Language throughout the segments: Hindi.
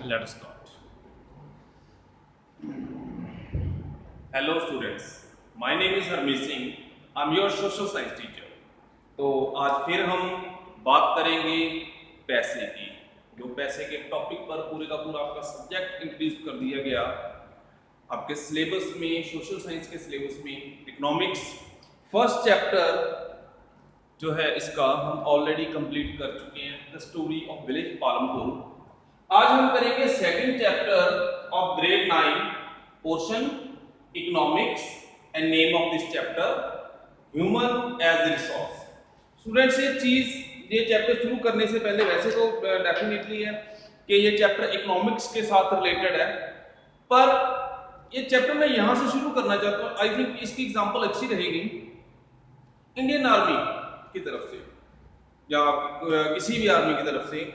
Let us start. Hello students, my name is Harmeet Singh. I'm your social science teacher. तो आज फिर हम बात करेंगे पैसे की। जो पैसे के टॉपिक पर पूरे का पूरा आपका सब्जेक्ट इंट्रोड्यूस कर दिया गया आपके सिलेबस में, सोशल साइंस के सिलेबस में इकोनॉमिक्स फर्स्ट चैप्टर जो है इसका हम ऑलरेडी कंप्लीट कर चुके हैं, the story of village Palampur. आज हम करेंगे second chapter of grade 9 portion economics and name of this chapter human as resource. Students ये चैप्टर शुरू करने से पहले वैसे तो डेफिनेटली है कि ये चैप्टर इकोनॉमिक्स के साथ रिलेटेड है, पर ये चैप्टर मैं यहां से शुरू करना चाहता हूं। आई थिंक इसकी एग्जांपल अच्छी रहेगी इंडियन आर्मी की तरफ से या किसी भी आर्मी की तरफ से।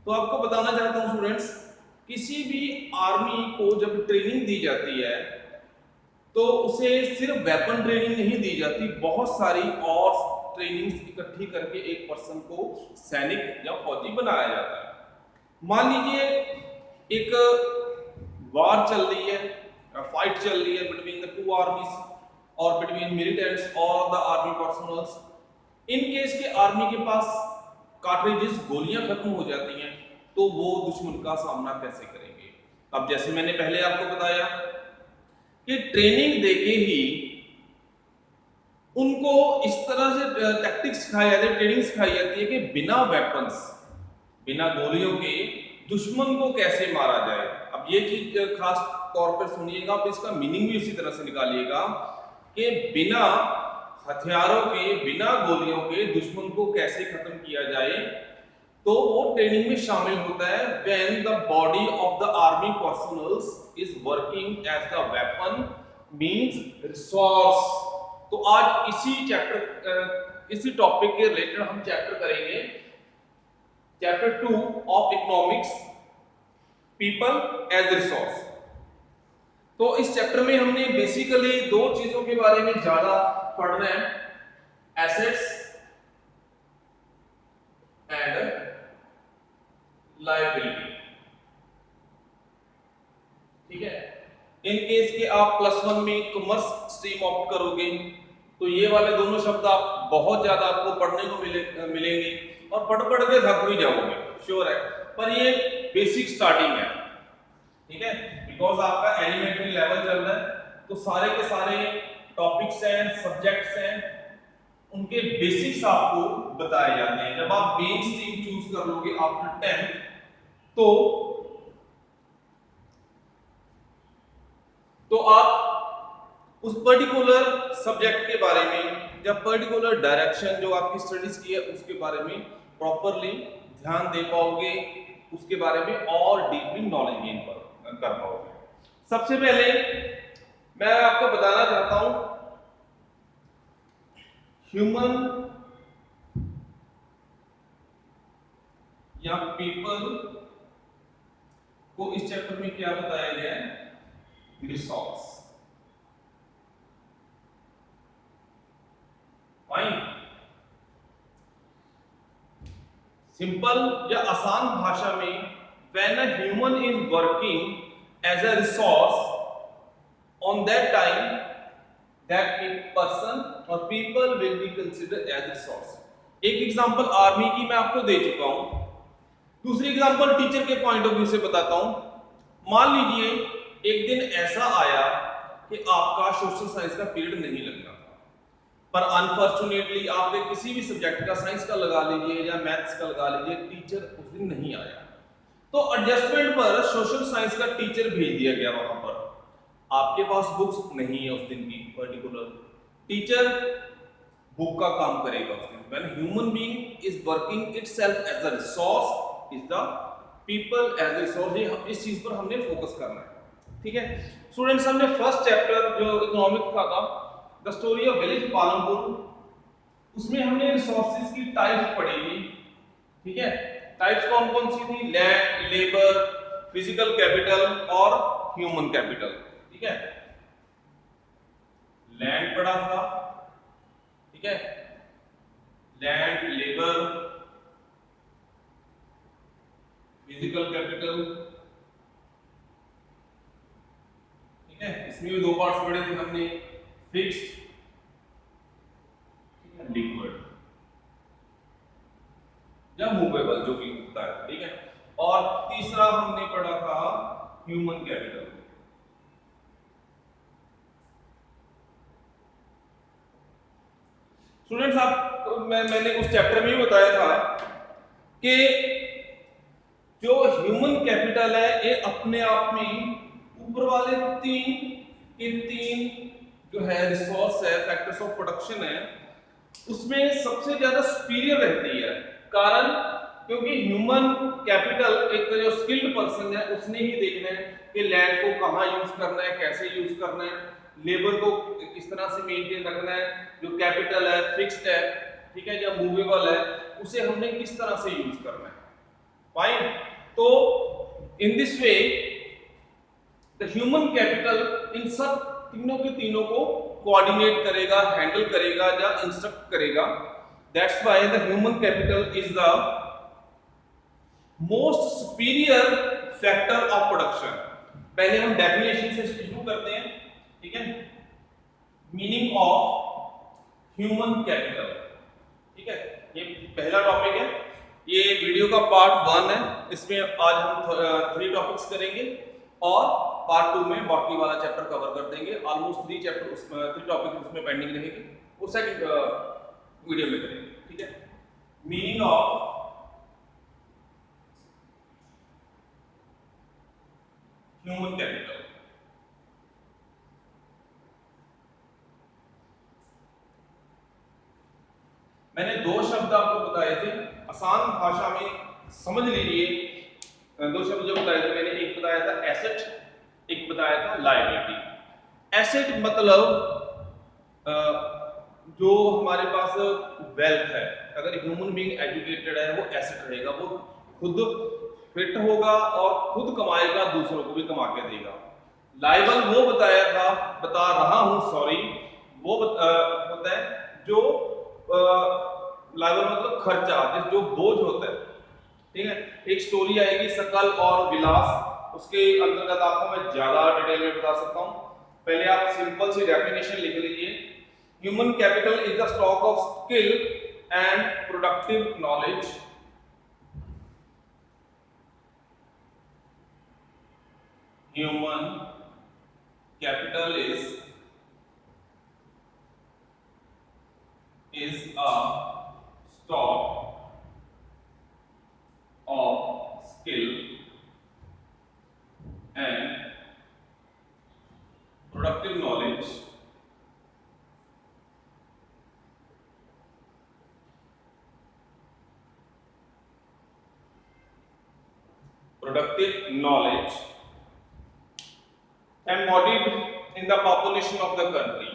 तो आपको बताना चाहता हूं स्टूडेंट्स, किसी भी आर्मी को जब ट्रेनिंग दी जाती है तो उसे सिर्फ वेपन ट्रेनिंग नहीं दी जाती, बहुत सारी और ट्रेनिंग्स इकट्ठी करके एक पर्सन को सैनिक या फौजी बनाया जाता है। मान लीजिए एक वार चल रही है, फाइट चल रही है बिटवीन द टू आर्मीज और बिटवीन मिलिटेंट्स और the army personnels. In case के आर्मी के पास कार्ट्रिजेस गोलियां खत्म हो जाती हैं, तो वो दुश्मन का सामना कैसे करेंगे। अब जैसे मैंने पहले आपको बताया कि ट्रेनिंग देके ही उनको इस तरह से टैक्टिक्स सिखाई जाती है, ट्रेनिंग सिखाई जाती है कि बिना वेपन्स, बिना गोलियों के दुश्मन को कैसे मारा जाए। अब ये चीज खास तौर पर सुनिएगा, आप इसका मीनिंग भी उसी तरह से निकालिएगा कि बिना हथियारों के, बिना गोलियों के दुश्मन को कैसे खत्म किया जाए। तो वो ट्रेनिंग में शामिल होता है when the body of the army personnels is working as the weapon means resource. तो आज इसी टॉपिक के रिलेटेड हम चैप्टर करेंगे, chapter 2 of economics, people as resource. तो इस चैप्टर में हमने बेसिकली दो चीजों के बारे में ज्यादा पढ़ना है, एसेट्स एंड लायबिलिटी। ठीक है, इन केस के आप +1 में कॉमर्स स्ट्रीम ऑप्ट करोगे तो ये वाले दोनों शब्द आप बहुत ज्यादा आपको पढ़ने को मिलेंगे और पढ़ के थक भी जाओगे, श्योर है। पर ये बेसिक स्टार्टिंग है, ठीक है, बिकॉज आपका एलिमेंट्री लेवल चल रहा है, तो सारे के सारे टॉपिक्स हैं, सब्जेक्ट्स हैं, उनके बेसिक्स आपको बताए जाते हैं। जब आप मेन स्ट्रीम चूज कर लोगे आफ्टर 10th तो आप उस पर्टिकुलर सब्जेक्ट के बारे में या पर्टिकुलर डायरेक्शन जो आपकी स्टडीज की है उसके बारे में प्रॉपरली ध्यान दे पाओगे, उसके बारे में और डीपली नॉलेज गेन कर पाओगे। सबसे पहले मैं आपको बताना चाहता हूं ह्यूमन या पीपल को इस चैप्टर में क्या बताया गया है, रिसोर्स। फाइन, सिंपल या आसान भाषा में when a human is working as a resource, on that time that person or people will be considered as resource। एक एग्जांपल आर्मी की मैं आपको दे चुका हूं, दूसरी एग्जांपल टीचर के पॉइंट ऑफ व्यू से बताता हूं। मान लीजिए एक दिन ऐसा आया कि आपका सोशल साइंस का पीरियड नहीं लगना था, पर अनफॉर्चुनेटली आपके किसी भी सब्जेक्ट का, साइंस का लगा लीजिए या मैथ्स का लगा लीजिए, टीचर उस दिन नहीं आया, तो एडजस्टमेंट पर सोशल साइंस का टीचर भेज दिया गया। वहां पर आपके पास बुक्स नहीं है उस दिन की, पर्टिकुलर टीचर बुक का काम करेगा उस दिन। When human being is working itself as a resource is the people as a resource. ये इस चीज पर हमने फोकस करना है, ठीक है स्टूडेंट्स। हमने फर्स्ट चैप्टर जो इकोनॉमिक्स का था, the story of village Palampur, उसमें हमने रिसोर्सेज की टाइप्स पढ़ी थी, ठीक है। टाइप्स कौन कौन सी थी, लैंड, लेबर, फिजिकल कैपिटल और ह्यूमन कैपिटल, ठीक है। लैंड पढ़ा था, ठीक है, लैंड, लेबर, फिजिकल कैपिटल इसमें भी दो पार्ट्स पढ़े थे हमने, फिक्स्ड, लिक्विड या मूवेबल जो भी होता है, ठीक है। और तीसरा हमने पढ़ा था ह्यूमन कैपिटल। स्टूडेंट्स आप मैंने उस चैप्टर में भी बताया था कि जो ह्यूमन कैपिटल है ये अपने आप में ऊपर वाले तीन जो है रिसोर्स है, फैक्टर्स ऑफ प्रोडक्शन है, उसमें सबसे ज्यादा सुपीरियर रहती है। कारण क्योंकि ह्यूमन कैपिटल एक जो स्किल्ड पर्सन है उसने ही देखना है कि लैंड को कहाँ यूज करना है, कैसे यूज करना है, लेबर को किस तरह से मेंटेन रखना है, जो कैपिटल है फिक्स्ड है, ठीक है, या मूवेबल है उसे हमने किस तरह से यूज करना है। फाइन। तो in this way the human capital in सब तीनों के तीनों को कोऑर्डिनेट करेगा, हैंडल करेगा या इंस्ट्रक्ट करेगा। That's why the human capital is the most superior factor of production. पहले हम डेफिनेशन से शुरू करते हैं, ठीक है। मीनिंग ऑफ ह्यूमन कैपिटल, ठीक है, ये पहला टॉपिक है, ये वीडियो का पार्ट 1 है। इसमें आज हम 3 टॉपिक्स करेंगे और पार्ट 2 में बाकी वाला चैप्टर कवर कर देंगे। ऑलमोस्ट 3 चैप्टर उसमें 3 टॉपिक उसमें पेंडिंग रहेगी, वो सेकंड वीडियो में करेंगे, ठीक है। Meaning of human capital. मैंने 2 शब्द आपको बताए थे, आसान भाषा में समझ लीजिए। 2 शब्द जो बताए थे मैंने, एक बताया था एसेट, एक बताया था लायबिलिटी। एसेट मतलब जो हमारे पास वेल्थ है, अगर ह्यूमन बीइंग एजुकेटेड है वो एसेट रहेगा, वो खुद फिट होगा और खुद कमाएगा, दूसरों को भी कमा के देगा। लायबल वो बता रहा हूं सॉरी, वो होता है जो लायबल मतलब खर्चा, जो बोझ होता है, ठीक है। एक स्टोरी आएगी सकल और विलास, उसके अंतर्गत आपको मैं ज्यादा डिटेल में बता सकता हूं। पहले आप सिंपल सी डेफिनेशन लिख लीजिए। Human capital is the stock of skill and productive knowledge human capital is a stock of skill and productive knowledge embodied in the population of the country.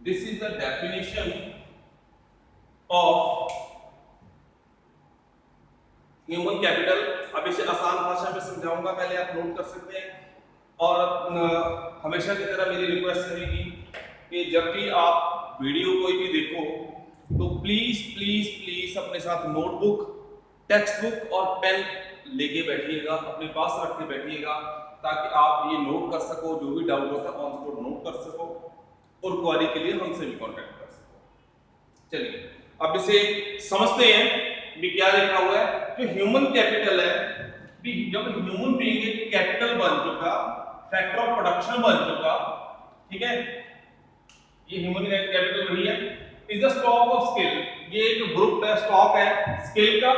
This is the definition of human capital. अब इसे आसान भाषा में समझाऊंगा, पहले आप नोट कर सकते हैं। और हमेशा की तरह मेरी रिक्वेस्ट रहेगी कि जब भी आप वीडियो कोई भी देखो तो प्लीज प्लीज प्लीज अपने साथ नोटबुक, टेक्स्ट बुक और पेन लेके बैठिएगा, अपने पास रख के बैठिएगा, ताकि आप ये नोट कर सको, जो भी डाउट होता है ऑन स्पॉट नोट कर सको और क्वेरी के लिए हमसे भी कांटेक्ट कर सको। चलिए अब इसे समझते हैं भी क्या लिखा हुआ है। जो ह्यूमन कैपिटल है, जब ह्यूमन बीइंग एक कैपिटल बन चुका, फैक्टर ऑफ प्रोडक्शन बन चुका, ठीक है, ये ह्यूमन कैपिटल वही है। Is the stock of skill, ये एक ग्रुप है, स्टॉक है स्किल का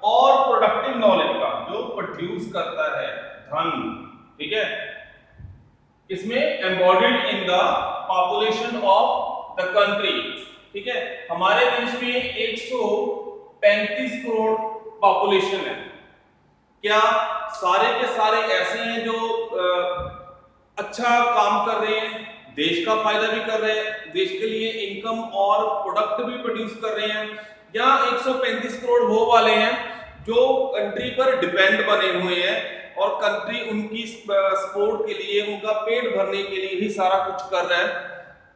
और प्रोडक्टिव नॉलेज का, जो प्रोड्यूस करता है धन, ठीक है। इसमें embodied in the population of the country, ठीक है। हमारे देश में 135 करोड़ पॉपुलेशन है। क्या सारे के सारे ऐसे हैं जो अच्छा काम कर रहे हैं, देश का फायदा भी कर रहे हैं, देश के लिए इनकम और प्रोडक्ट भी प्रोड्यूस कर रहे हैं, या 135 करोड़ वो वाले हैं जो कंट्री पर डिपेंड बने हुए हैं और कंट्री उनकी सपोर्ट के लिए, उनका पेट भरने के लिए ही सारा कुछ कर रहा है।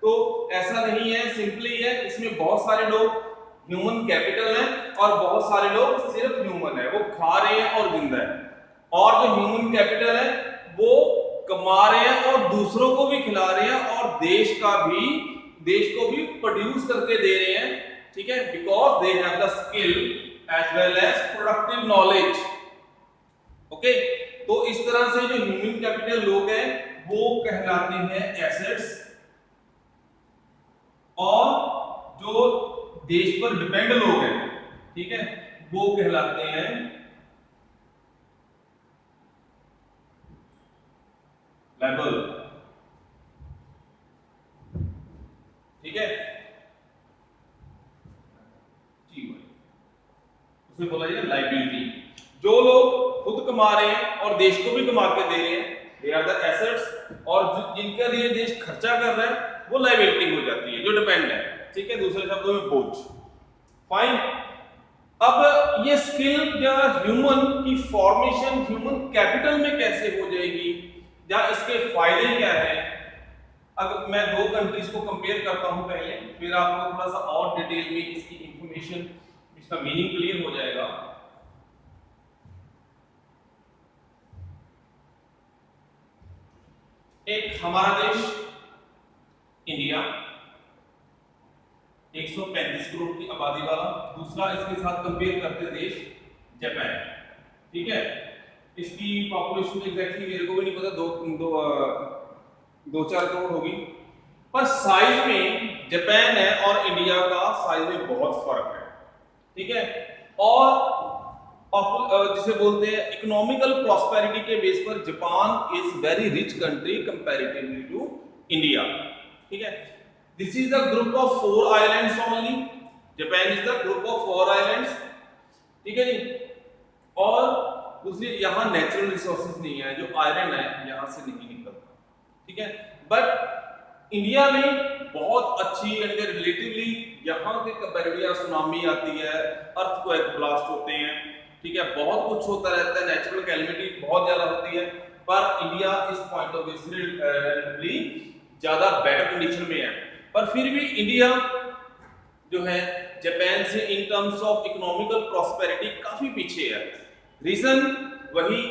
तो ऐसा नहीं है, सिंपली है, इसमें बहुत सारे लोग ह्यूमन कैपिटल है और बहुत सारे लोग सिर्फ ह्यूमन है, वो खा रहे हैं और जिंदा है। और जो ह्यूमन कैपिटल है वो कमा रहे हैं और दूसरों को भी खिला रहे हैं और देश को भी प्रोड्यूस करके दे रहे हैं, ठीक है, because they have the skill as well as productive knowledge. Okay, तो इस तरह से जो ह्यूमन कैपिटल लोग हैं वो कहलाते हैं एसेट्स, और जो देश पर डिपेंड लोग हैं, ठीक है, वो कहलाते हैं लायबल। ठीक है, उसे बोला जाए लायबिलिटी। जो लोग खुद कमा रहे हैं और देश को भी कमा के दे रहे हैं, दे आर द एसेट्स, और जिनके लिए देश खर्चा कर रहा है वो लायबिलिटी हो जाती है, जो डिपेंड है, ठीक है, दूसरे शब्दों में बोझ। फाइन। अब ये स्किल या ह्यूमन की फॉर्मेशन ह्यूमन कैपिटल में कैसे हो जाएगी, या इसके फायदे क्या है? अगर मैं दो कंट्रीज को कंपेयर करता हूं पहले, फिर आपको थोड़ा सा और डिटेल में इसकी इंफॉर्मेशन, इसका मीनिंग क्लियर हो जाएगा। एक हमारा देश इंडिया 135 करोड़ की आबादी वाला, दूसरा इसके साथ कंपेयर करते देश जापान, ठीक है, इसकी पॉपुलेशन एग्जैक्टली मेरे को भी नहीं पता, दो चार करोड़ होगी, पर साइज में जापान है और इंडिया का साइज में बहुत फर्क है, ठीक है। और जिसे बोलते हैं इकोनॉमिकल प्रॉस्पेरिटी के बेस पर Japan is very rich country comparatively to India, ठीक है। This is the group of 4 islands only, Japan is the group of 4 islands, ठीक है जी। और दूसरी, यहाँ नेचुरल रिसोर्सेज नहीं है, जो आयरन है यहाँ से नहीं निकलता, ठीक है। बट इंडिया में बहुत अच्छी, यानी कि रिलेटिवली यहाँ के कंपैरेटिवली सुनामी आती है, अर्थक्वेक ब्लास्ट होते हैं, ठीक है, बहुत कुछ होता रहता है, नेचुरल कैलेमिटी बहुत ज्यादा होती है, पर इंडिया इस पॉइंट ऑफ व्यू से रिलेटिवली ज्यादा बेटर कंडीशन में है। पर फिर भी इंडिया जो है जापान से इन टर्म्स ऑफ इकोनॉमिकल प्रॉस्पेरिटी काफी पीछे है। रीजन वही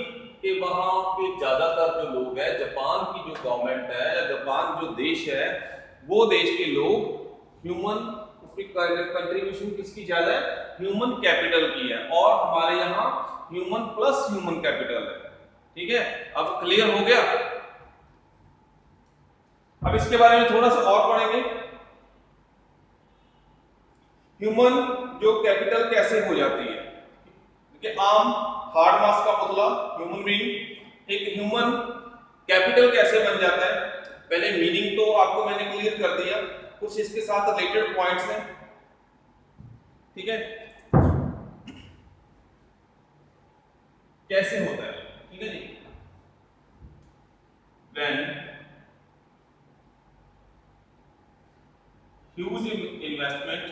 कि वहां के ज्यादातर जो लोग हैं, जापान की जो गवर्नमेंट है या जापान जो देश है, वो देश के लोग ह्यूमन, उसकी कंट्रीब्यूशन किसकी ज्यादा है, ह्यूमन कैपिटल की है, और हमारे यहाँ ह्यूमन प्लस ह्यूमन कैपिटल है, ठीक है। अब क्लियर हो गया। अब इसके बारे में थोड़ा सा और पढ़ेंगे, ह्यूमन जो कैपिटल कैसे हो जाती है, कि आम हार्ड मास का पुतला ह्यूमन बीइंग एक ह्यूमन कैपिटल कैसे बन जाता है। पहले मीनिंग तो आपको मैंने क्लियर कर दिया, कुछ इसके साथ रिलेटेड पॉइंट्स हैं, ठीक है, कैसे होता है, ठीक है जी। When huge investment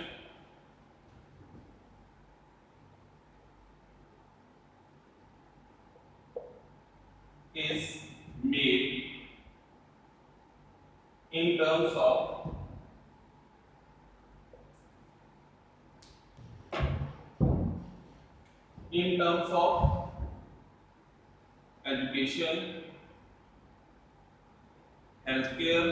is made in terms of education, healthcare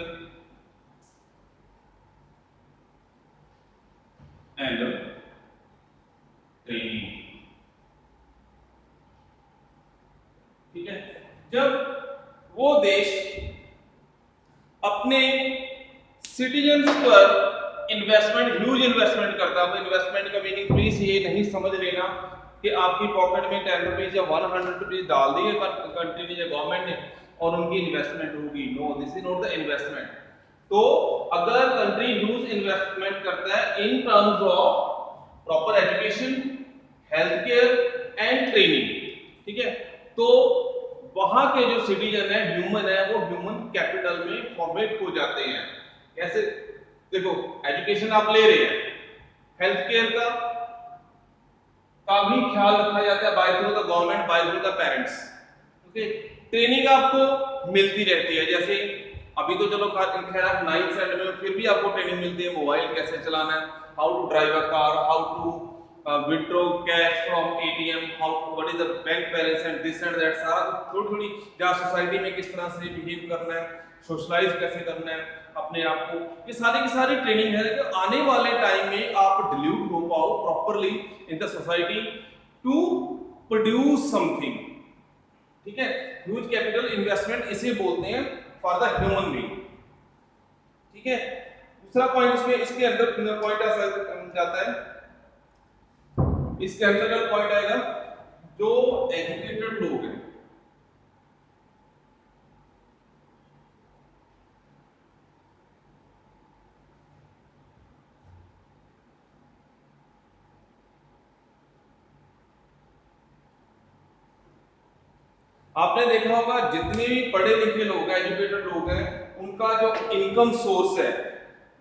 and training, ठीक है। जब वो देश अपने सिटीजन्स पर इन्वेस्टमेंट, ह्यूज इन्वेस्टमेंट करता है, इन्वेस्टमेंट का मीनिंग प्लीज ये नहीं समझ लेना कि आपकी पॉकेट में 10 रुपीज या 100 रुपीज डाल दिए कंट्री ने या गवर्नमेंट ने और उनकी इन्वेस्टमेंट होगी। No, this is not the investment. तो अगर कंट्री ह्यूज इन्वेस्टमेंट करता है in terms of proper education, health care and training, ठीक है, तो वहां के जो सिटीजन है, ह्यूमन है, वो ह्यूमन कैपिटल में फॉर्मेट हो जाते हैं। कैसे? देखो, एजुकेशन आप ले रहे हैं, हेल्थ केयर का का भी ख्याल रखा जाता है by through the government, by through the parents. Okay, training आपको मिलती रहती है। जैसे अभी तो चलो खैर आप 9th स्टैंडर्ड में, फिर भी आपको ट्रेनिंग मिलती है मोबाइल कैसे चलाना है, how to drive a car, how to withdraw cash from ATM, how what is the bank balance and this and that, सारा थोड़ी थोड़ी, जहाँ सोसाइटी में किस तरह से बिहेव करना है, सोशलाइज कैसे करना है अपने आप को, ये सारी की सारी ट्रेनिंग है। तो आने वाले टाइम में आप डिल्यूट हो पाओ properly in the society to produce something. ठीक है, ह्यूज कैपिटल इन्वेस्टमेंट इसे बोलते हैं फॉर द ह्यूमन बीइंग। ठीक है, दूसरा पॉइंट इसमें इसके अंदर पॉइंट जाता है, इसके अंतर्गत पॉइंट आएगा जो एजुकेटेड लोग हैं, आपने देखा होगा जितने भी पढ़े लिखे लोग हैं, एजुकेटेड लोग हैं, उनका जो इनकम सोर्स है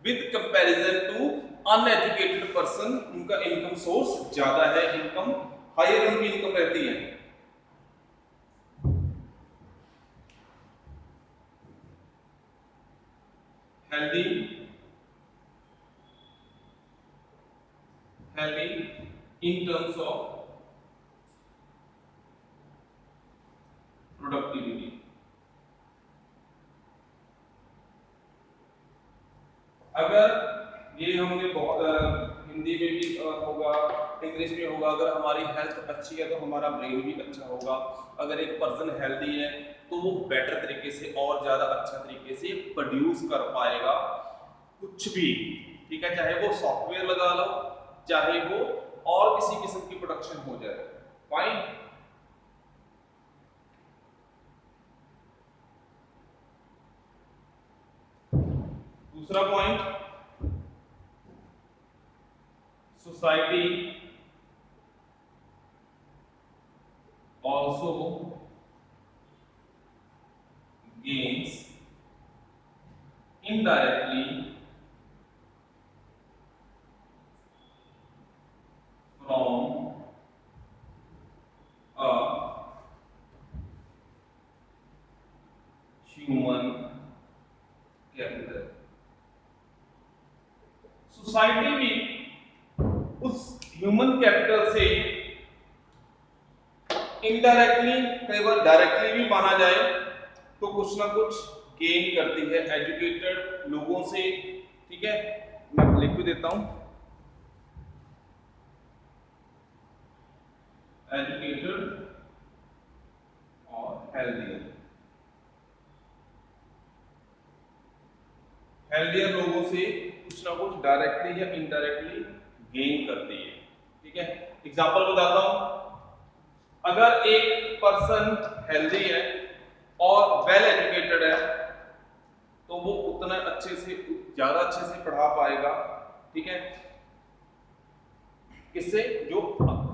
with comparison to uneducated person, उनका इनकम सोर्स ज्यादा है, इनकम हायर उनकी इनकम रहती है। Healthy in terms of productivity। अगर ये हमने हिंदी में भी होगा, इंग्लिश में होगा, अगर हमारी हेल्थ अच्छी है तो हमारा ब्रेन भी अच्छा होगा। अगर एक पर्सन हेल्दी है तो वो बेटर तरीके से और ज्यादा अच्छा तरीके से प्रोड्यूस कर पाएगा कुछ भी। ठीक है, चाहे वो सॉफ्टवेयर लगा लो, चाहे वो और किसी किस्म की प्रोडक्शन हो जाए। फाइन। दूसरा point, society also gains indirectly from a human capital। Society भी उस ह्यूमन कैपिटल से इनडायरेक्टली, कई बार डायरेक्टली भी माना जाए तो कुछ ना कुछ गेन करती है एजुकेटेड लोगों से। ठीक है, मैं लिख भी देता हूं, एजुकेटेड और हेल्दियर लोगों से कुछ ना कुछ डायरेक्टली या इनडायरेक्टली गेन करती है। ठीक है, एग्जांपल बताता हूं। अगर एक पर्सन हेल्दी है और वेल एजुकेटेड है तो वो उतना अच्छे से, ज्यादा अच्छे से पढ़ा पाएगा। ठीक है, किससे? जो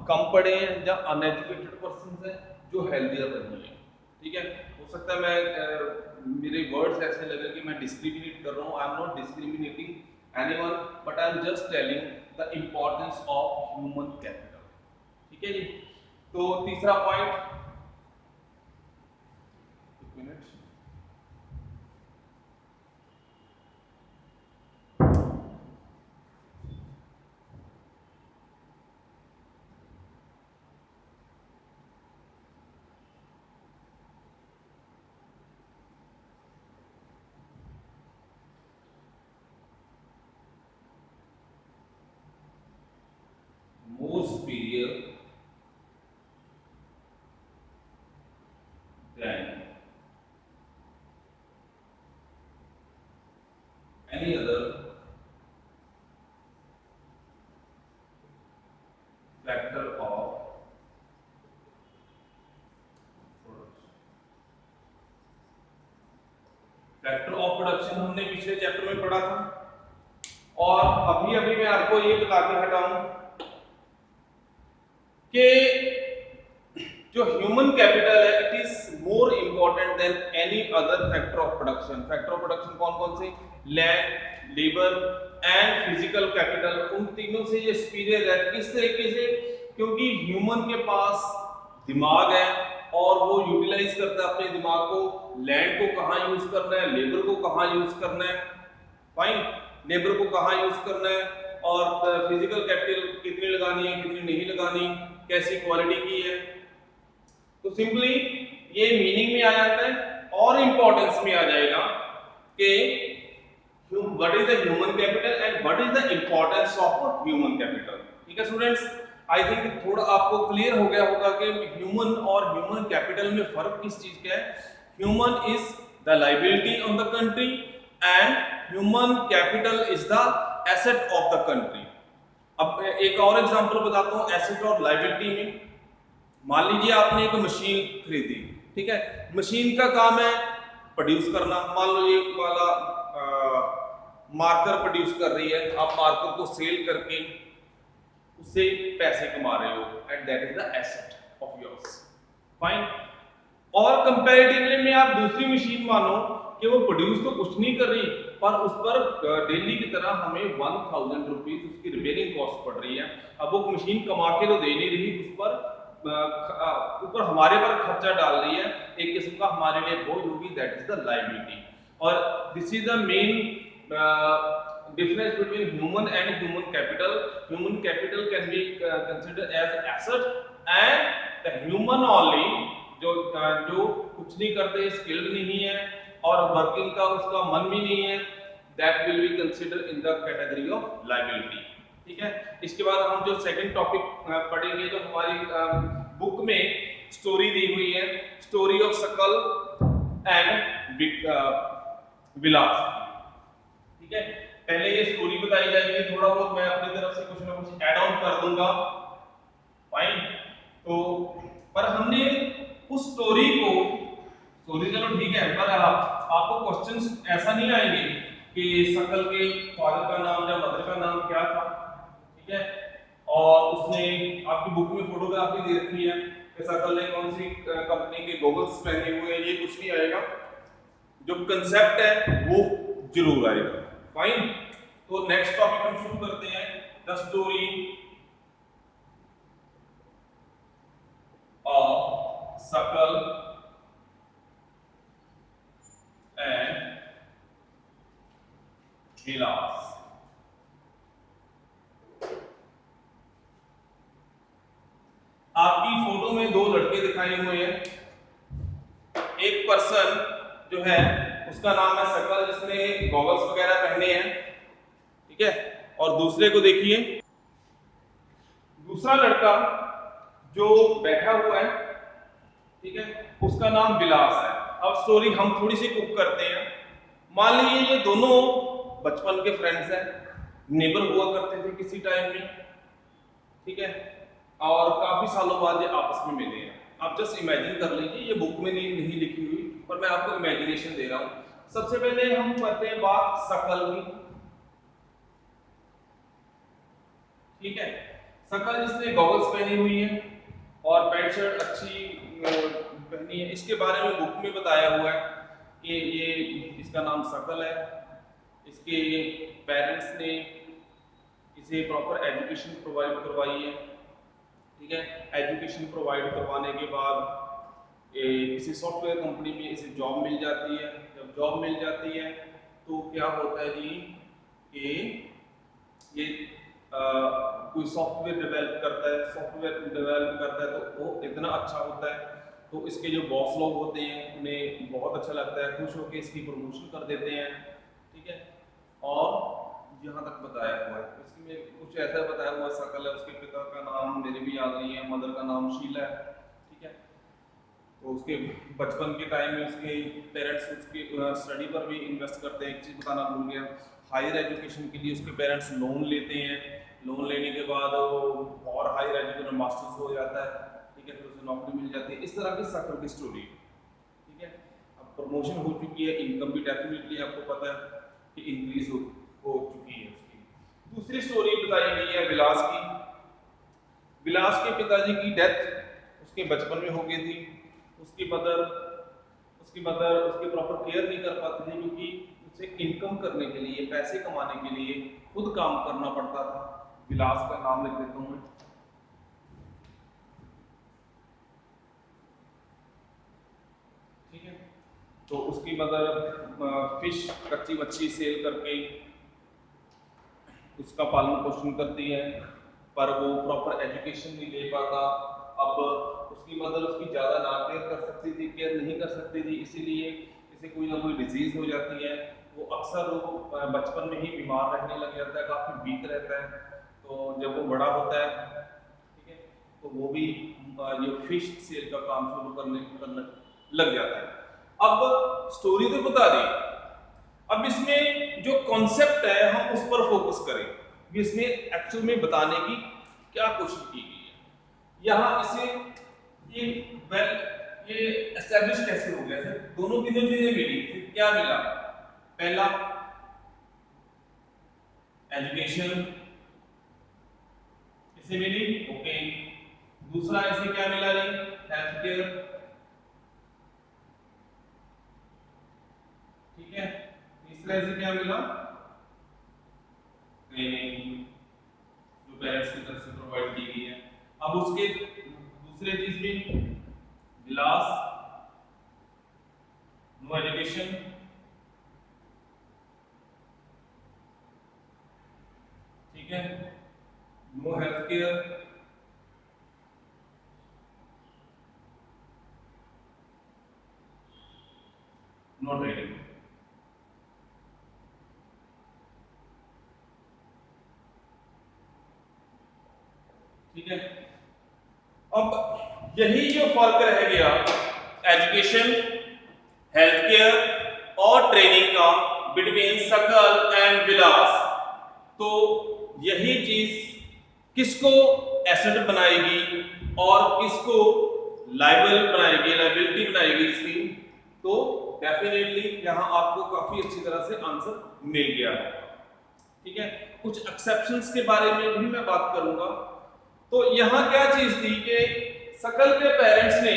कम पढ़े हैं या अनएजुकेटेड पर्सन है जो हेल्दियर नहीं है। ठीक है, हो सकता है मेरे वर्ड्स ऐसे लगे कि मैं डिस्क्रिमिनेट कर रहा हूं। I am not discriminating anyone, but I am just telling the importance of human capital. ठीक है जी, तो तीसरा पॉइंट, एक minute, more superior than any other factor of production। Factor of production हमने पिछले चैप्टर में पढ़ा था, और अभी अभी मैं आपको ये बता के हटाऊं कि जो ह्यूमन कैपिटल है it is more important than any other factor of production. Factor of production कौन कौन से? Land, labour and physical capital. उन तीनों से ये सुपीरियर है। किस तरीके से? क्योंकि ह्यूमन के पास दिमाग है और वो यूटिलाइज करता है अपने दिमाग को, लैंड को कहाँ यूज करना है, लेबर को कहाँ यूज करना है, फाइन, लेबर को कहाँ यूज करना है, और फिजिकल कैपिटल कितनी लगानी है, कितनी नहीं लगानी, कैसी क्वालिटी की है। तो सिंपली ये मीनिंग में आ जाता है और इंपॉर्टेंस में आ जाएगा कि what is the human capital and what is the importance of human capital. ठीक है स्टूडेंट्स, आई थिंक थोड़ा आपको क्लियर हो गया होगा कि ह्यूमन और ह्यूमन कैपिटल में फर्क किस चीज का है। Human is the liability on the country and human capital is the asset of the country. अब एक और एग्जांपल बताता हूं एसेट और लायबिलिटी में। मान लीजिए आपने एक मशीन खरीदी, ठीक है, मशीन का काम है प्रोड्यूस करना। मान लो ये वाला मार्कर प्रोड्यूस कर रही है, आप मार्कर को सेल करके उससे पैसे कमा रहे हो and that is the asset of yours, fine. और कंपैरेटिवली में आप दूसरी मशीन मानो कि वो प्रोड्यूस तो कुछ नहीं कर रही, पर उस पर डेली की तरह हमें 1000 रुपीज उसकी रिपेयरिंग कॉस्ट पड़ रही है। अब वो मशीन कमा के तो दे नहीं रही, उस पर ऊपर हमारे पर खर्चा डाल रही है, एक किस्म का हमारे लिए बोझ होगी, दैट इज द लायबिलिटी। और this is the main difference between human and human capital. Human capital can be considered as asset and the human only जो कुछ नहीं करते, skilled नहीं है और working का उसका मन भी नहीं है, that will be considered in the category of liability। ठीक है, इसके बाद हम जो सेकंड टॉपिक पढ़ेंगे, जो हमारी बुक में स्टोरी दी हुई है, स्टोरी ऑफ सकल एंड विलास। ठीक है, पहले ये स्टोरी बताई जाएगी, थोड़ा बहुत मैं अपनी तरफ से कुछ ना कुछ ऐड ऑन कर दूंगा, फाइन। तो पर हमने उस स्टोरी चलो ठीक है, पर आपको क्वेश्चंस ऐसा नहीं आएंगे कि सकल के फादर का नाम या मदर का नाम क्या था, ठीक है, और उसने आपकी बुक में फोटोग्राफी दे रखी है कि सकल ने कौन सी कंपनी के गॉगल्स पहने हुए हैं, ये कुछ नहीं आएगा। जो कंसेप्ट है वो जरूर आएगा, फाइन। तो नेक्स्ट टॉपिक हम शुरू करते हैं, द स्टोरी ऑफ सकल एंड विलास। आपकी फोटो में दो लड़के दिखाए हुए हैं। एक पर्सन जो है उसका नाम है सकल, जिसने गॉगल्स वगैरह पहने हैं, ठीक है, और दूसरे को देखिए, दूसरा लड़का जो बैठा हुआ है, ठीक है, उसका नाम विलास है। अब स्टोरी हम थोड़ी सी कुक करते हैं। मान लीजिए ये दोनों बचपन के फ्रेंड्स हैं, नेबर हुआ करते थे किसी टाइम में, ठीक है, और काफी सालों बाद ये आपस में मिले हैं। आप जस्ट इमेजिन कर लीजिए, ये बुक में नहीं लिखी हुई, पर मैं आपको इमेजिनेशन दे रहा हूं। सबसे पहले हम करते हैं बात सकल की, ठीक है, सकल जिसने गॉगल्स पहनी हुई है और पैंट शर्ट अच्छी पहनी है। इसके बारे में बुक में बताया हुआ है कि ये इसका नाम सकल है, इसके पेरेंट्स ने इसे प्रॉपर एजुकेशन प्रोवाइड करवाई है, ठीक है। एजुकेशन प्रोवाइड करवाने के बाद किसी सॉफ्टवेयर कंपनी में इसे जॉब मिल जाती है। जब जॉब मिल जाती है तो क्या होता है जी कि ये कोई सॉफ्टवेयर डेवलप करता है, तो वो इतना अच्छा होता है तो इसके जो बॉस लोग होते हैं उन्हें बहुत अच्छा लगता है, खुश होकर इसकी प्रमोशन कर देते हैं, ठीक है। और यहाँ तक बताया हुआ है, इसमें कुछ ऐसा बताया हुआ है, सकल है, उसके पिता का नाम मेरे भी याद नहीं है, मदर का नाम शीला है, ठीक है। तो उसके बचपन के टाइम में उसके पेरेंट्स उसकी स्टडी पर भी इन्वेस्ट करते हैं। एक चीज़ बताना भूल गया, हायर एजुकेशन के लिए उसके पेरेंट्स लोन लेते हैं। लोन लेने के बाद वो और हायर एजुकेशन मास्टर्स हो जाता है, ठीक है, फिर उसे नौकरी मिल जाती है। इस तरह की सकल की स्टोरी, ठीक है। अब प्रमोशन हो चुकी है, इनकम भी डेफिनेटली आपको पता है कि इंक्रीज हो चुकी है उसकी। दूसरी स्टोरी बताई गई है विलास की। विलास के पिताजी की डेथ उसके बचपन में हो गई थी। उसकी मदर उसकी प्रॉपर केयर नहीं कर पाती थी, क्योंकि उसे इनकम करने के लिए, पैसे कमाने के लिए खुद काम करना पड़ता था। विलास का नाम लिख देता हूँ मैं, तो उसकी मदर फिश कच्ची मच्छी सेल करके उसका पालन पोषण करती है, पर वो प्रॉपर एजुकेशन नहीं ले पाता। अब उसकी मदर उसकी ज़्यादा ना केयर कर सकती थी, केयर नहीं कर सकती थी, इसीलिए इसे कोई ना कोई डिजीज़ हो जाती है। वो अक्सर वो बचपन में ही बीमार रहने लग जाता है, काफ़ी वीक रहता है। तो जब वो बड़ा होता है, ठीक है, तो वो भी ये फिश सेल का काम शुरू करने लग जाता है। अब स्टोरी तो बता दी, अब इसमें जो कॉन्सेप्ट है हम उस पर फोकस करें कि इसमें एक्चुअल में बताने की क्या कोशिश की गई है। यहाँ इसे ये एस्टैब्लिश कैसे हो गया? दोनों की दो चीजें मिली, फिर क्या मिला? पहला एजुकेशन इसे मिली, ओके। दूसरा इसे क्या मिला जी? हेल्थ केयर, ठीक है। तीसरा इसे क्या मिला? ट्रेनिंग, जो पेरेंट्स की तरफ से प्रोवाइड की गई है। अब उसके दूसरे चीज में विलास, नो एजुकेशन, ठीक है, no health care, no training. ठीक है, अब यही जो फर्क रह गया एजुकेशन, हेल्थ केयर और ट्रेनिंग का बिटवीन सकल एंड विलास, तो यही चीज किसको एसेट बनाएगी और किसको लायबल बनाएगी, लायबिलिटी बनाएगी इसकी? तो डेफिनेटली यहां आपको काफी अच्छी तरह से आंसर मिल गया है, ठीक है। कुछ एक्सेप्शंस के बारे में भी मैं बात करूंगा। तो यहां क्या चीज थी कि सकल के पेरेंट्स ने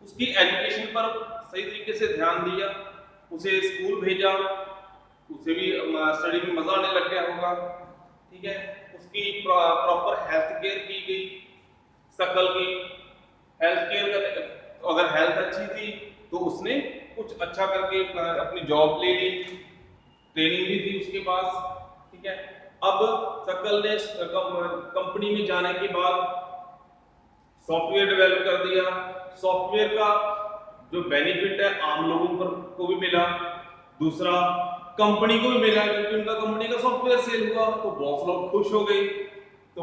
उसकी एजुकेशन पर सही तरीके से ध्यान दिया, उसे स्कूल भेजा, उसे भी स्टडी में मजा आने लग गया होगा, ठीक है। उसकी प्रॉपर हेल्थ केयर की गई, सकल की हेल्थ केयर अगर हेल्थ अच्छी थी तो उसने कुछ अच्छा करके अपनी जॉब ले ली, ट्रेनिंग भी थी उसके पास, ठीक है। अब सकल ने कंपनी में जाने के बाद सॉफ्टवेयर डेवलप कर दिया। सॉफ्टवेयर का जो बेनिफिट है आम लोगों पर को भी मिला, दूसरा कंपनी को भी मिला, क्योंकि उनका कंपनी का सॉफ्टवेयर सेल हुआ तो बॉस लोग खुश हो गए। तो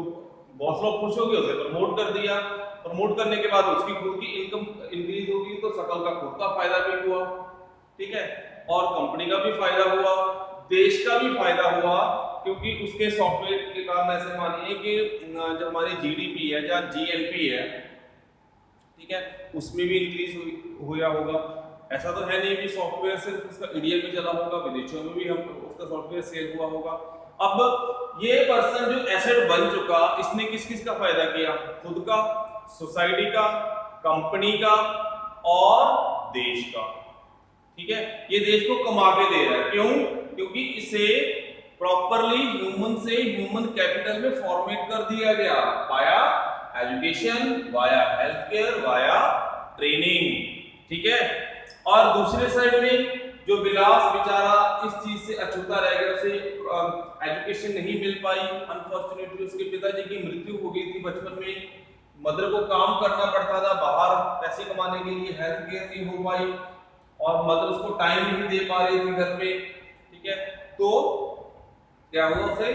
बॉस लोग खुश हो गए, उसे प्रमोट कर दिया। प्रमोट करने के बाद उसकी खुद की इनकम इंक्रीज होगी, तो सकल का खुद का फायदा भी हुआ, ठीक है, और कंपनी का भी फायदा हुआ, देश का भी फायदा हुआ, क्योंकि उसके सॉफ्टवेयर के कारण ऐसे मानिए कि जो हमारी जीडीपी है या जीएनपी है, ठीक है, उसमें भी इंक्रीज हुआ होगा। ऐसा तो है नहीं कि सॉफ्टवेयर सिर्फ उसका इंडिया में चला होगा, विदेशों में भी हम उसका सॉफ्टवेयर सेल हुआ होगा। अब ये पर्सन जो एसेट बन चुका, इसने किस किस का फायदा किया? खुद का, सोसाइटी का, कंपनी का और देश का, ठीक है। ये देश को कमा के दे रहा है, क्यों? क्योंकि इसे प्रॉपरली ह्यूमन से ह्यूमन कैपिटल में फॉर्मेट कर दिया गया, via education, via health care, via training, ठीक है। और दूसरे साइड में जो विलास बेचारा इस चीज से अछूता रह गया, उसे एजुकेशन नहीं मिल पाई, अनफॉर्चुनेटली उसके पिताजी की मृत्यु हो गई थी बचपन में, मदर को काम करना पड़ता था बाहर पैसे कमाने के लिए, हेल्थ केयर नहीं हो पाई और मदर उसको टाइम नहीं दे पा रही थी घर पे, ठीक है। तो क्या हुआ, उसे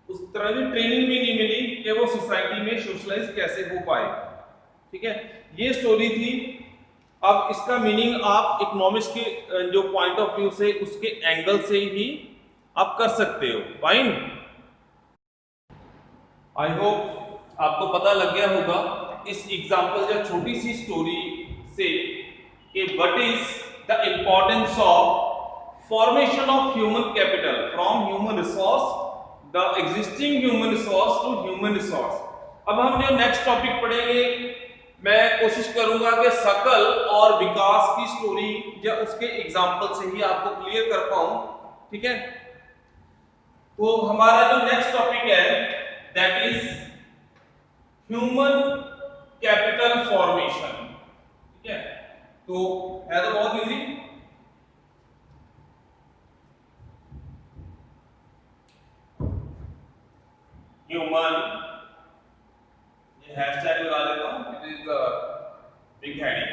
उस तरह की ट्रेनिंग भी नहीं मिली कि वो सोसाइटी में सोशलाइज कैसे हो पाए, ठीक है। ये स्टोरी थी। अब इसका मीनिंग आप इकोनॉमिक्स के जो पॉइंट ऑफ व्यू से, उसके एंगल से ही आप कर सकते हो, फाइन। आई होप आपको पता लग गया होगा इस एग्जांपल या छोटी सी स्टोरी से कि what is the importance of formation of human capital from human resource, the existing human resource to human resource। अब हम जो नेक्स्ट टॉपिक पढ़ेंगे, मैं कोशिश करूंगा कि सकल और विकास की स्टोरी या उसके एग्जांपल से ही आपको क्लियर कर पाऊं, ठीक है। तो हमारा जो नेक्स्ट टॉपिक है that is human capital formation, ठीक है। तो है तो बहुत इजी। ह्यूमन, ये हैशटैग लगा देता हूं, it is the big heading,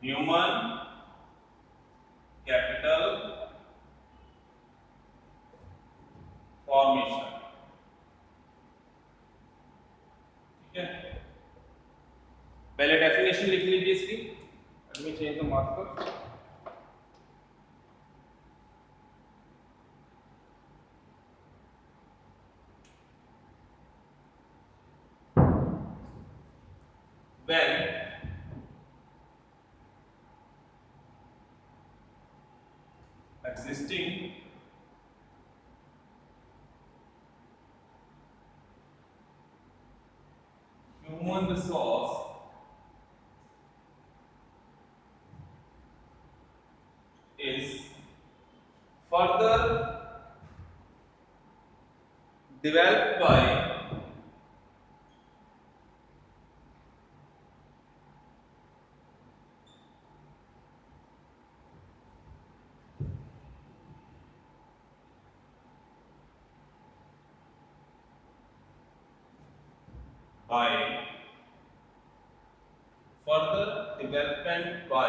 human capital formation. ठीक है, पहले डेफिनेशन लिख लीजिए इसकी, let me change the marker. when existing human resource is further developed by further development by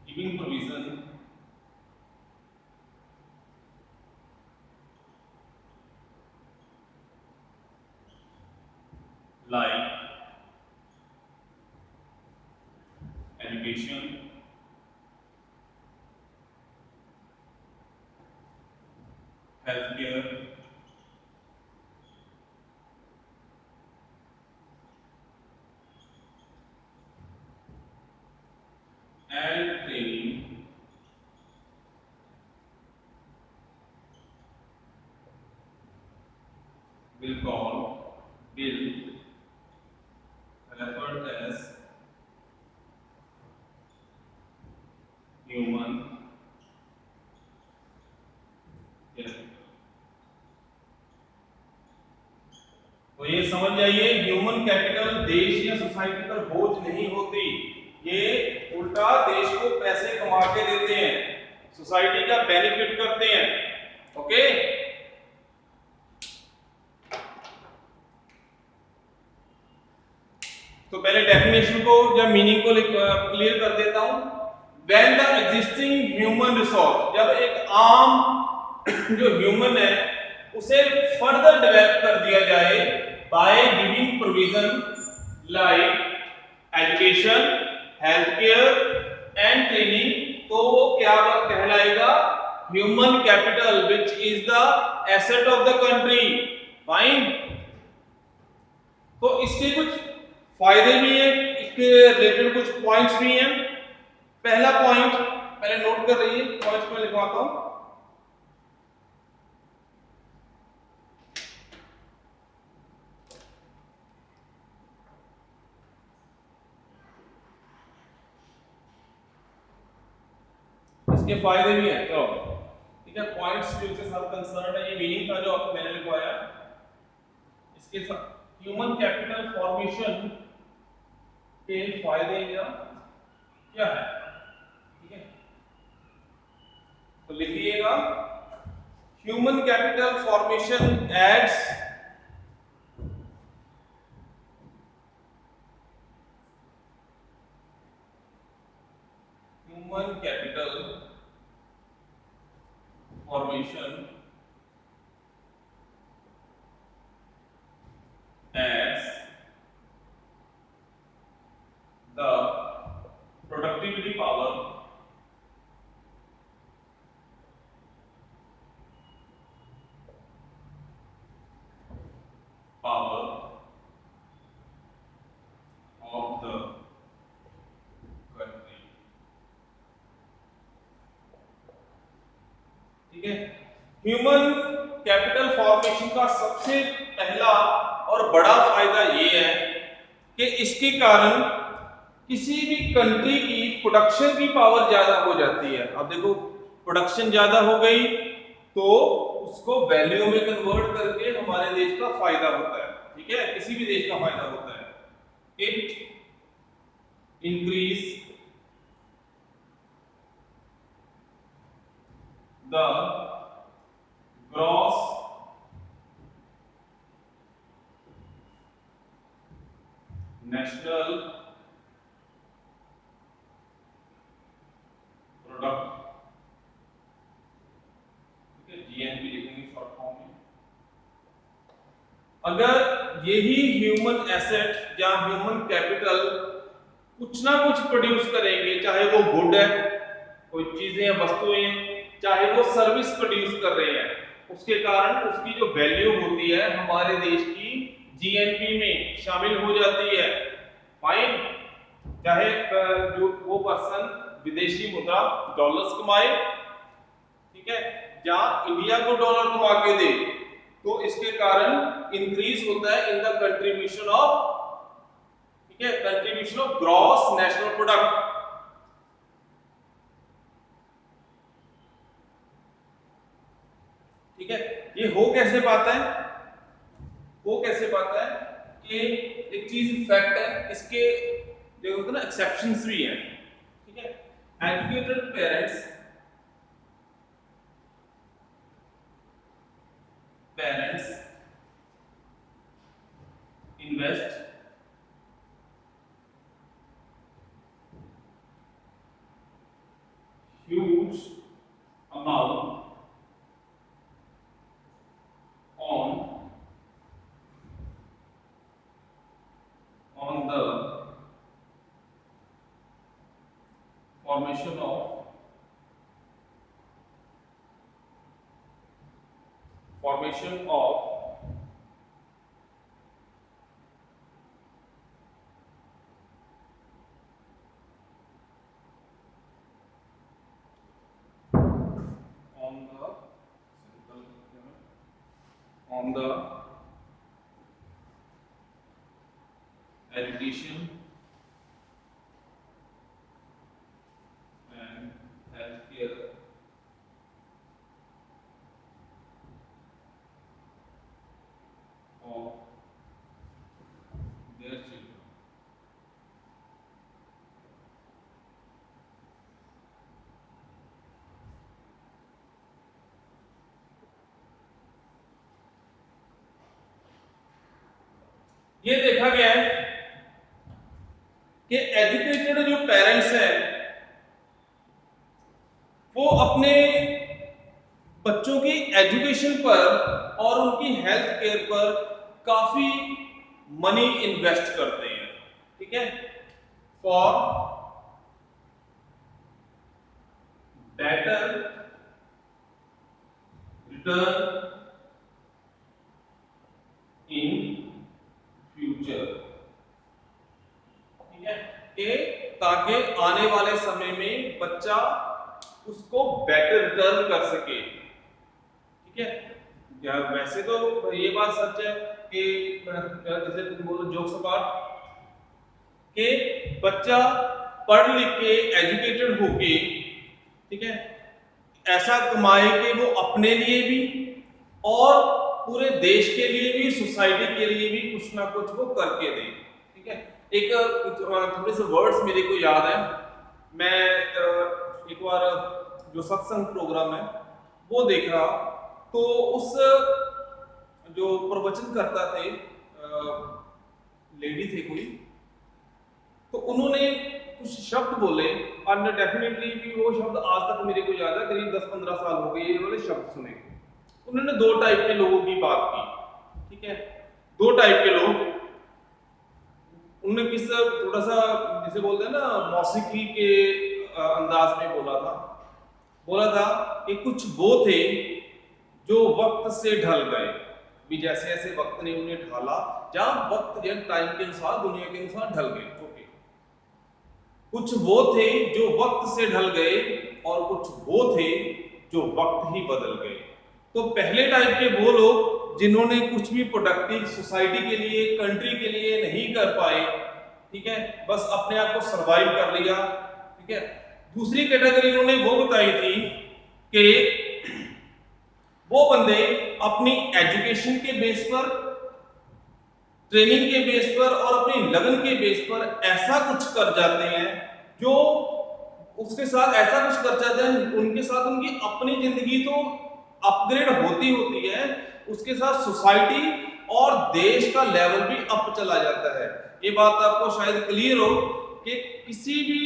giving provision like education, healthcare, and training will referred as human capital। तो ये समझ जाइए, ह्यूमन कैपिटल देश या सोसाइटी पर बोझ नहीं होती, ये उल्टा देश को पैसे कमा के देते हैं, सोसाइटी का बेनिफिट करते हैं। ओके, तो पहले डेफिनेशन को या मीनिंग को क्लियर कर देता हूं। When the existing human resource, जब एक आम जो ह्यूमन है उसे फर्दर डेवलप कर दिया जाए by giving provision like education, health care and training, तो वो क्या कहलाएगा? Human capital which is the asset of the country. Fine, तो इसके कुछ फायदे भी हैं, इसके रिलेटेड कुछ पॉइंट्स भी हैं। पहला पॉइंट पहले नोट कर रही है, पॉइंट्स में लिखवाता हूं। इसके फायदे भी हैं, तो ठीक है, पॉइंट्स जो इसके साथ कंसर्न है, ये मीनिंग था जो मैंने लिखवाया। इसके साथ ह्यूमन कैपिटल फॉर्मेशन के फायदे क्या है, ठीक है, तो लिखिएगा, human capital formation adds human capital formation adds the productivity power of the country। ठीक है, ह्यूमन कैपिटल फॉर्मेशन का सबसे पहला और बड़ा फायदा ये है कि इसके कारण किसी भी कंट्री की प्रोडक्शन की पावर ज्यादा हो जाती है। अब देखो, प्रोडक्शन ज्यादा हो गई तो उसको वैल्यू में कन्वर्ट करके हमारे देश का फायदा होता है। ठीक है, किसी भी देश का फायदा होता है। It increase the gross national product, ठीक है, जीएनपी लिखेंगे शॉर्ट फॉर्म में। अगर यही ह्यूमन एसेट या ह्यूमन कैपिटल कुछ ना कुछ प्रोड्यूस करेंगे, चाहे वो गुड है, कोई चीजें या वस्तुएं, चाहे वो सर्विस प्रोड्यूस कर रहे हैं, उसके कारण उसकी जो वैल्यू होती है हमारे देश की जीएनपी में शामिल हो जाती है। फाइन, चाहे जो वो पर्सन विदेशी मुद्रा डॉलर्स कमाए, ठीक है, या इंडिया को डॉलर कमा के दे, तो इसके कारण इंक्रीज होता है इन द कंट्रीब्यूशन ऑफ, ठीक है, contribution of gross national product. ठीक है, ये हो कैसे पाता है, वो कैसे पाता है कि एक चीज फैक्ट है, इसके देखो ना एक्सेप्शंस भी हैं, ठीक है। Educated parents invest huge amount on the formation of on the education and healthcare of their children. ये देखा गया है कि एजुकेटेड जो पेरेंट्स हैं वो अपने बच्चों की एजुकेशन पर और उनकी हेल्थ केयर पर काफी मनी इन्वेस्ट करते हैं, ठीक है, for better return in future, ठीक है, कि ताकि आने वाले समय में बच्चा उसको बेटर रिटर्न कर सके, ठीक है। या वैसे तो ये बात सच है कि जैसे तुम बोलो जोक्स अपार्ट कि बच्चा पढ़ लिख के एजुकेटेड होके, ठीक है, ऐसा कमाए कि वो अपने लिए भी और पूरे देश के लिए भी, सोसाइटी के लिए भी कुछ ना कुछ वो करके दे, ठीक है। एक थोड़े से वर्ड्स मेरे को याद है, मैं एक बार जो सत्संग प्रोग्राम है वो देख रहा, तो उस जो प्रवचन करता थे लेडी थे कोई, तो उन्होंने कुछ शब्द बोले और डेफिनेटली भी वो शब्द आज तक मेरे को याद है, करीब 10-15 साल हो गए ये वाले शब्द सुने। उन्होंने 2 टाइप के लोगों की बात की, ठीक है, 2 टाइप के लोग। उन्होंने किस थोड़ा सा जिसे बोलते हैं ना मौसीकी के अंदाज में बोला था कि कुछ वो थे जो वक्त से ढल गए, भी जैसे जैसे वक्त ने उन्हें ढाला, जहां वक्त या टाइम के अनुसार दुनिया के अनुसार ढल गए, ओके। कुछ वो थे जो वक्त से ढल गए और कुछ वो थे जो वक्त ही बदल गए। तो पहले टाइप के वो लोग जिन्होंने कुछ भी प्रोडक्टिव सोसाइटी के लिए, कंट्री के लिए नहीं कर पाए, ठीक है, बस अपने आप को सरवाइव कर लिया, ठीक है। दूसरी कैटेगरी उन्होंने वो बताई थी कि वो बंदे अपनी एजुकेशन के बेस पर ट्रेनिंग के बेस पर और अपनी लगन के बेस पर ऐसा कुछ कर जाते हैं, जो उसके साथ ऐसा कुछ कर जाते हैं, उनके साथ उनकी अपनी जिंदगी तो अपग्रेड होती होती है, उसके साथ सोसाइटी और देश का लेवल भी अप चला जाता है। ये बात आपको शायद क्लियर हो कि किसी भी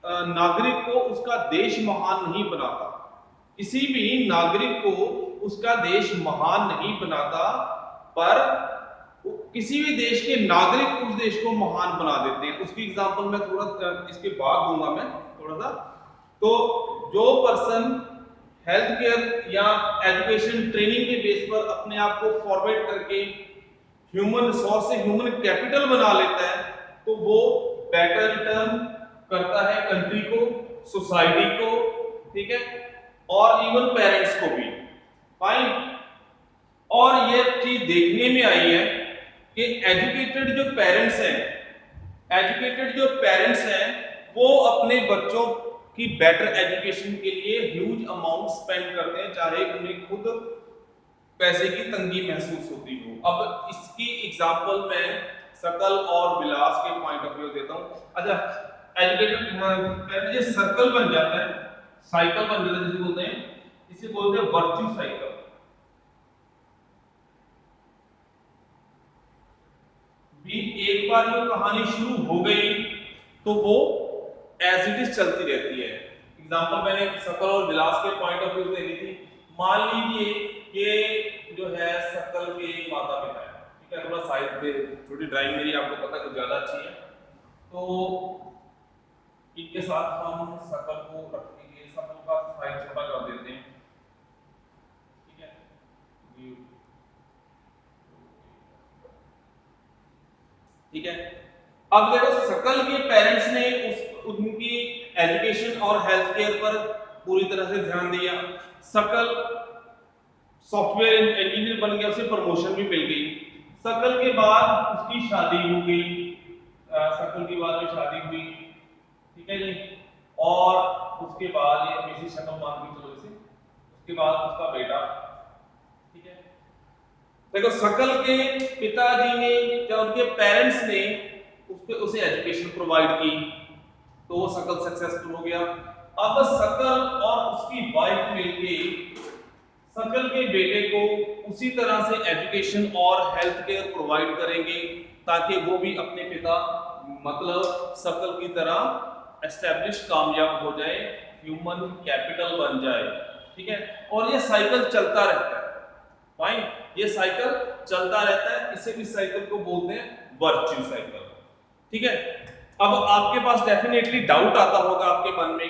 नागरिक को उसका देश महान नहीं बनाता, किसी भी नागरिक को उसका देश महान नहीं बनाता, पर किसी भी देश के नागरिक उस देश को महान बना देते हैं। उसकी एग्जांपल मैं थोड़ा इसके बाद दूंगा, मैं थोड़ा सा। तो जो पर्सन हेल्थ केयर या एजुकेशन ट्रेनिंग के बेस पर अपने आप को फॉरवर्ड करके ह्यूमन रिसोर्स से ह्यूमन कैपिटल बना लेता है, तो वो बेटर रिटर्न करता है कंट्री को, सोसाइटी को, ठीक है, और इवन पेरेंट्स को भी। फाइन। और ये चीज देखने में आई है कि एजुकेटेड जो पेरेंट्स हैं वो अपने बच्चों की बेटर एजुकेशन के लिए ह्यूज अमाउंट स्पेंड करते हैं, चाहे उन्हें खुद पैसे की तंगी महसूस होती हो। अब इसकी एग्जांपल मैं सकल और विलास के पॉइंट ऑफ व्यू देता हूं। अच्छा, एजुकेटेड ये सर्कल बन जाता है, साइकिल बन जाता है, जिसे बोलते हैं वर्च्यू साइकिल। भी एक बार जो कहानी शुरू हो गई तो वो एज इट इज चलती रहती है। एग्जांपल मैंने सकल और विलास के पॉइंट ऑफ व्यू से ली थी। मान लीजिए कि जो है सकल के माता पिता है, ठीक है, थोड़ा साइड पे थोड़ी ड्राइंग मेरी आपको पता है कुछ ज्यादा अच्छी है, तो इनके साथ हम सकल को रखेंगे, सकल का साइज छोटा कर देते हैं, ठीक है। ठीक है, अब देखो सकल के पेरेंट्स ने उनकी एजुकेशन और हेल्थ केयर पर पूरी तरह से ध्यान दिया। सकल सॉफ्टवेयर इंजीनियर बन गया, उसे प्रमोशन भी मिल गई। सकल के बाद उसकी शादी हो गई, सकल के बाद में शादी हुई, ठीक है जी, और उसके बाद ये मिसेस शकल मान के चलो इसे, उसके बाद उसका बेटा, ठीक है। देखो सकल के पिताजी ने या उनके पेरेंट्स ने उसे एजुकेशन प्रोवाइड की, तो वो सकल सक्सेसफुल हो गया। अब सकल और उसकी वाइफ मिलके सकल के बेटे को उसी तरह से एजुकेशन और हेल्थ केयर प्रोवाइड करेंगे, ताकि वो भी अपने पिता मतलब सकल की तरह एस्टेब्लिश कामयाब हो जाए, ह्यूमन कैपिटल बन जाए, ठीक है। और ये साइकिल चलता रहता है, फाइन, ये साइकिल चलता रहता है, इसे भी साइकिल को बोलते हैं वर्च्यू साइकिल, ठीक है। अब आपके पास डेफिनेटली डाउट आता होगा आपके मन में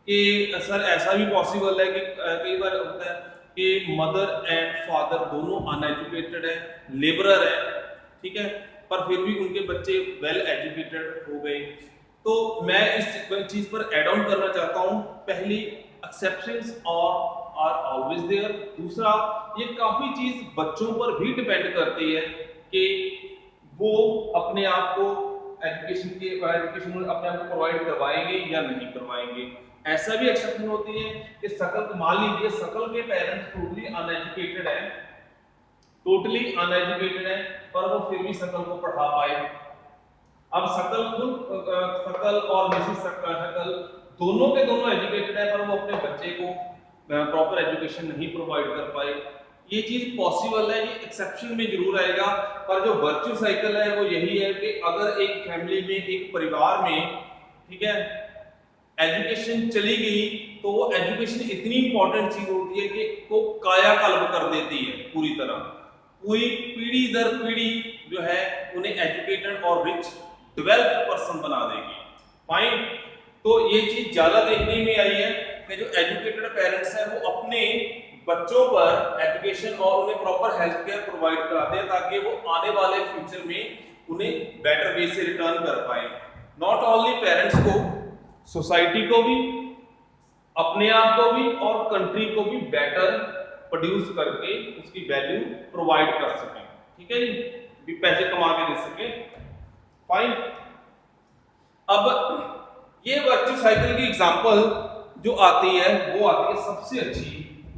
कि सर ऐसा भी पॉसिबल है कि कई बार होता है कि मदर एंड फादर दोनों अनएजुकेटेड है, लेबरर है, ठीक है, पर फिर भी उनके बच्चे वेल एजुकेटेड हो गए। तो मैं इस चीज पर एड ऑन करना चाहता हूं। पहली, एक्सेप्शंस आर ऑलवेज देयर। दूसरा, ये काफी चीज बच्चों पर भी डिपेंड करती है कि वो अपने आप को एजुकेशन अपने आप को प्रोवाइड करवाएंगे या नहीं करवाएंगे। ऐसा भी एक्सेप्शन होती है कि सकल, मान लीजिए सकल के पेरेंट्स टोटली अनएजुकेटेड है, पर वो फिर भी सकल को पढ़ा पाए। अब सकल और मिसेस सकल दोनों के दोनों एजुकेटेड है, पर वो अपने बच्चे को प्रॉपर एजुकेशन नहीं प्रोवाइड कर पाए। ये चीज पॉसिबल है, ये एक्सेप्शन में जरूर आएगा, पर जो वर्च्यू साइकिल है वो यही है कि अगर एक फैमिली में, एक परिवार में, ठीक है, एजुकेशन चली गई तो वो एजुकेशन इतनी इंपॉर्टेंट चीज होती है कि वो कायाकल्प कर देती है पूरी तरह, पूरी पीढ़ी दर पीढ़ी जो है उन्हें एजुकेटेड और रिच डेवलप्ड पर्सन बना देगी। फाइन। तो ये चीज ज्यादा देखने में आई है कि जो एजुकेटेड पेरेंट्स हैं वो अपने बच्चों पर एजुकेशन और उन्हें प्रॉपर हेल्थ केयर प्रोवाइड कराते हैं, ताकि वो आने वाले फ्यूचर में उन्हें बेटर वे से रिटर्न कर पाए। नॉट ओनली पेरेंट्स को, सोसाइटी को भी, अपने आप को भी और कंट्री को भी बेटर प्रोड्यूस करके उसकी वैल्यू प्रोवाइड कर सकें, ठीक है जी, भी पैसे कमा के दे सकें। फाइन। अब ये वर्च्यू साइकिल की एग्जांपल जो आती है वो आती है सबसे अच्छी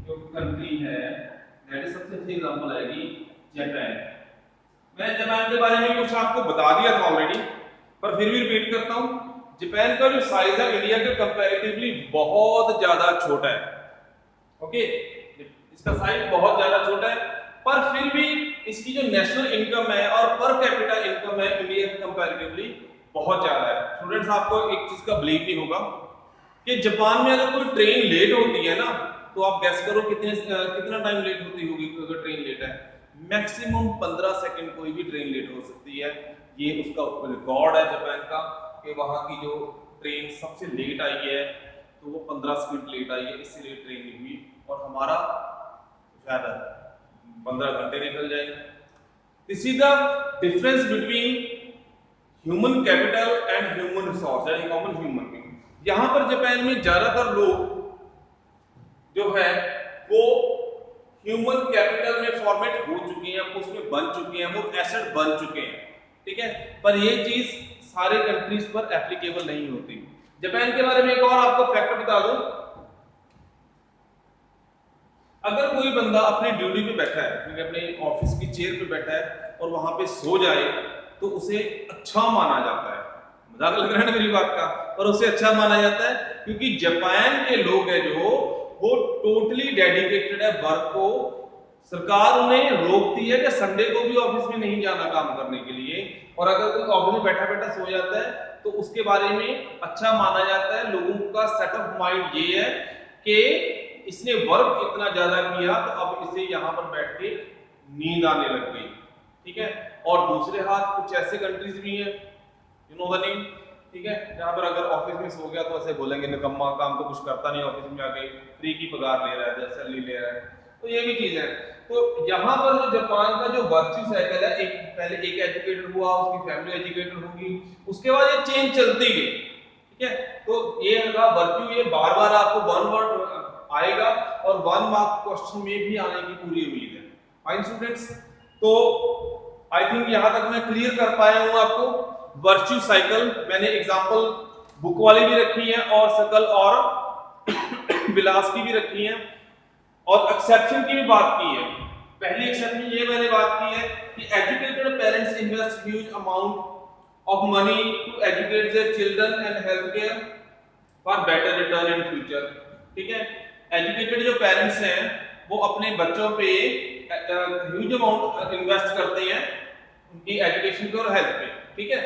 जो कंट्री है, दैट इज सबसे अच्छी एग्जांपल आएगी जापान। मैंने जापान के बारे में कुछ आपको बता दिया था ऑलरेडी, पर फिर भी रिपीट करता हूं। जापान का जो साइज है इंडिया के कंपैरेटिवली बहुत ज्यादा छोटा है। ओके, इसका साइज बहुत ज्यादा छोटा है, पर फिर भी इसकी जो नेशनल इनकम है और पर कैपिटा इनकम है इंडिया के कंपैरेटिवली बहुत ज्यादा है। स्टूडेंट्स, आपको एक चीज का बिलीव भी होगा कि जापान में अगर कोई ट्रेन लेट होती है ना, तो आप गैस करो कितना टाइम लेट होती होगी। अगर ट्रेन लेट है, मैक्सिमम 15 सेकंड कोई भी ट्रेन लेट हो सकती है। ये उसका रिकॉर्ड है जापान का कि वहां की जो ट्रेन सबसे लेट आई है तो वो 15 सेकंड लेट आई है, इससे लेट ट्रेन नहीं हुई। और हमारा शायद 15 घंटे निकल जाएंगे। This is the difference between human capital and human resource, यानी कॉमन ह्यूमन बीइंग। यहां पर जापान में ज्यादातर लोग जो है वो ह्यूमन कैपिटल में फॉर्मेट हो चुके हैं, उसमें बन चुके हैं, वो एसेट बन चुके हैं, ठीक है। पर ये चीज सारे कंट्रीज पर एप्लीकेबल नहीं होती। जापान के बारे में एक और आपको फैक्ट बता दूं, अगर कोई बंदा अपनी ड्यूटी पे बैठा है, क्योंकि अपने ऑफिस की चेयर पे बैठा है और वहां पे सो जाए, तो उसे अच्छा माना जाता है। मजाक लग रहा है ना मेरी बात का, पर उसे अच्छा माना जाता है क्योंकि जापान के लोग है जो वो टोटली डेडिकेटेड है वर्क को। सरकार उन्हें रोकती है कि संडे को भी ऑफिस में नहीं जाना काम करने के लिए, और अगर कोई ऑफिस में बैठा बैठा सो जाता है तो उसके बारे में अच्छा माना जाता है। लोगों का सेट ऑफ माइंड ये है कि इसने वर्क इतना ज्यादा किया तो अब इसे यहाँ पर बैठ के नींद आने लग गई, ठीक है। और दूसरे हाथ कुछ ऐसे कंट्रीज भी हैं, यू नो द नेम, ठीक है, जहां पर अगर ऑफिस में सो गया तो ऐसे बोलेंगे निकम्मा, काम तो कुछ करता नहीं, ऑफिस में आके फ्री की पगार ले रहा है, सैलरी ले रहा है। तो ये भी चीज है। तो यहाँ पर जो जापान का जो वर्च्यू साइकिल है, एक पहले एक एजुकेटेड हुआ, उसकी फैमिली एजुकेटेड होगी, उसके बाद ये चेंज चलती गई, ठीक है। तो ये होगा वर्च्यू, ये बार बार आपको वन वर्ड आएगा और 1 मार्क क्वेश्चन में भी आने की पूरी उम्मीद है। फाइन स्टूडेंट्स, तो आई थिंक यहां तक मैं क्लियर कर पाया हूं आपको वर्च्यू साइकिल। मैंने एग्जांपल बुक वाली भी रखी है और सकल और विलास की भी रखी है, और एक्सेप्शन की भी बात की है। पहली एक्सेप्शन ये मैंने बात की है कि educated parents invest huge amount of money to educate their children and health care for better return in future, ठीक है। एजुकेटेड जो पेरेंट्स हैं वो अपने बच्चों पे ह्यूज अमाउंट इन्वेस्ट करते हैं उनकी एजुकेशन पे और हेल्थ पे, ठीक है।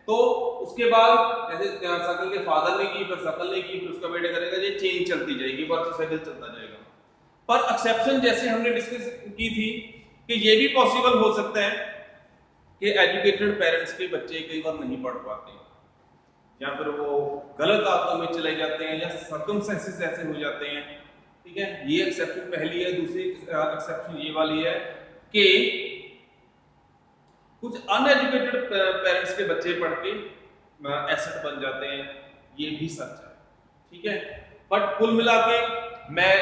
तो उसके बाद जैसे सकल के फादर ने की, फिर सकल ने की, फिर उसका बेटे करेगा, ये चेंज चलती जाएगी, वर्क साइकिल चलता जाएगा। पर एक्सेप्शन जैसे हमने डिस्कस की थी कि ये भी पॉसिबल हो सकता है कि एजुकेटेड पेरेंट्स के बच्चे कई बार नहीं पढ़ पाते, या फिर वो गलत आदतों में चले जाते हैं, या सर्कमस्टेंसेस ऐसे हो जाते हैं, ठीक है। ये एक्सेप्शन पहली है। दूसरी एक्सेप्शन ये वाली है कि कुछ अनएजुकेटेड पेरेंट्स के बच्चे पढ़ के एसेट बन जाते हैं, ये भी सच है, ठीक है। बट कुल मिला के मैं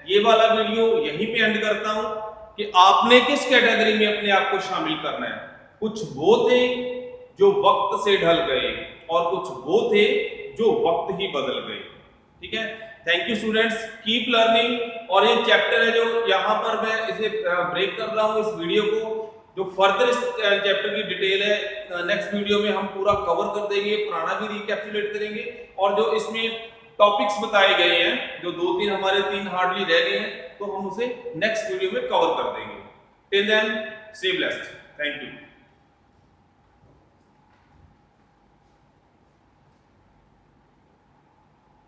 ये वाला वीडियो यहीं पे एंड करता हूं कि आपने किस कैटेगरी में अपने आप को शामिल करना है। कुछ वो थे जो वक्त से ढल गए और कुछ वो थे जो वक्त ही बदल गए, ठीक है। Thank you students, keep learning. और ये चैप्टर है जो यहाँ पर मैं इसे ब्रेक कर रहा हूँ इस वीडियो को, जो फर्दर इस चैप्टर की डिटेल है नेक्स्ट वीडियो में हम पूरा कवर कर देंगे, पुराना भी रिकैप्सुलेट करेंगे, और जो इसमें टॉपिक्स बताए गए हैं, जो 2-3 हमारे 3 हार्डली रह गए हैं, तो हम उसे नेक्स्ट वीडियो में कवर कर देंगे। Till then, stay blessed, thank you.